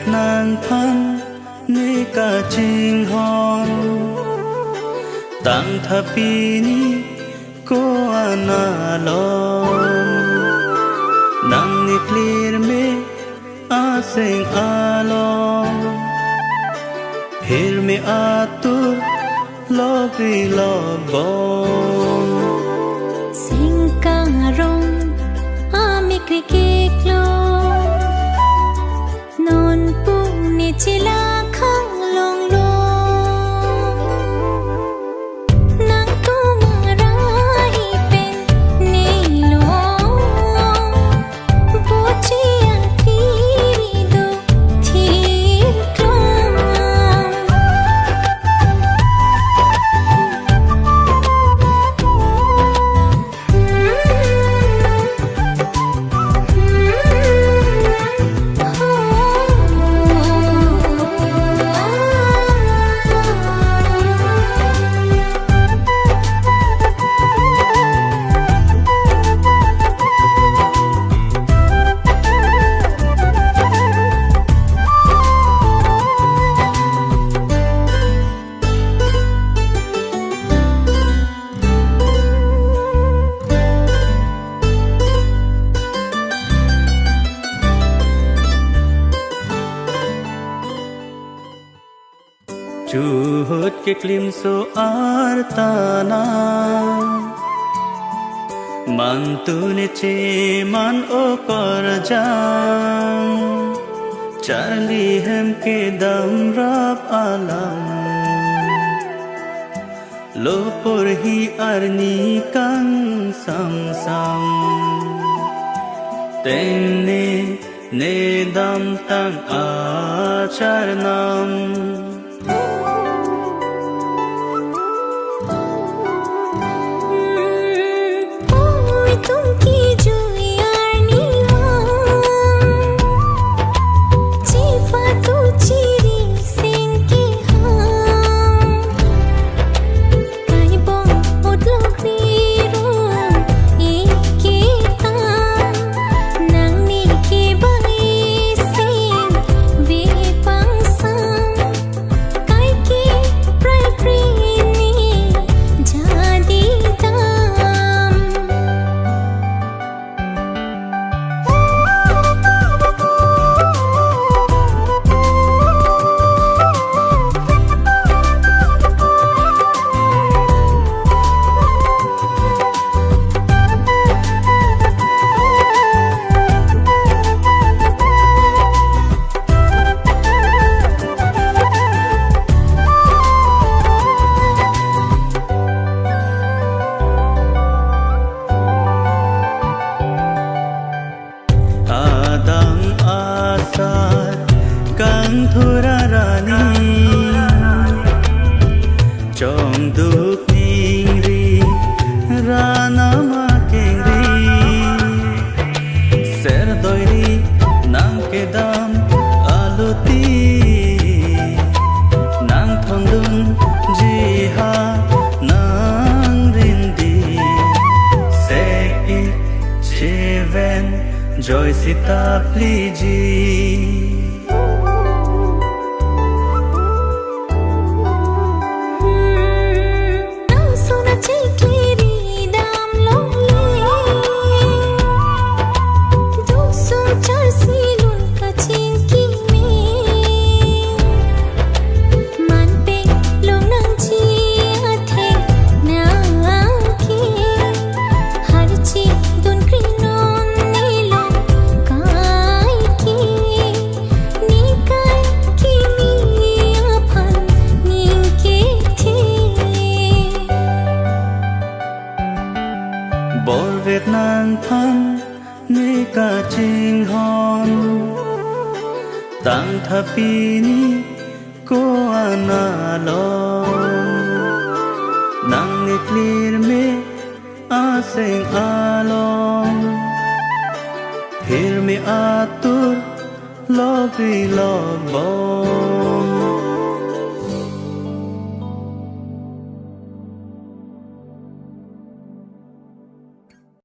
Việt Nam thân ni cả trình hòn tặng thà pini cô ana lon nang ni clear me a sing along hear me atur lovi lobon sing karong ami cricket lo non pu ni chila khang long lo nang tu mara hi pen ni lo bu chi an pi do thir klong Chuhut ke klim so artana mantune che man o kor jam Charlie hem ke dam rap alam lo por hi arni kang sam sam tenne ne dam tang acharnam thura rani chong duk ning ri rana ma keng ri ser doi ri nang ke dam aluti nang thong dun ji ha nang rin di se ik cheven joy sita pliji Bor Việt Nam thân ni cả trình hòn tặng thà pini cô ana lon nang ni clear me a sing along hear me atur lovi lobon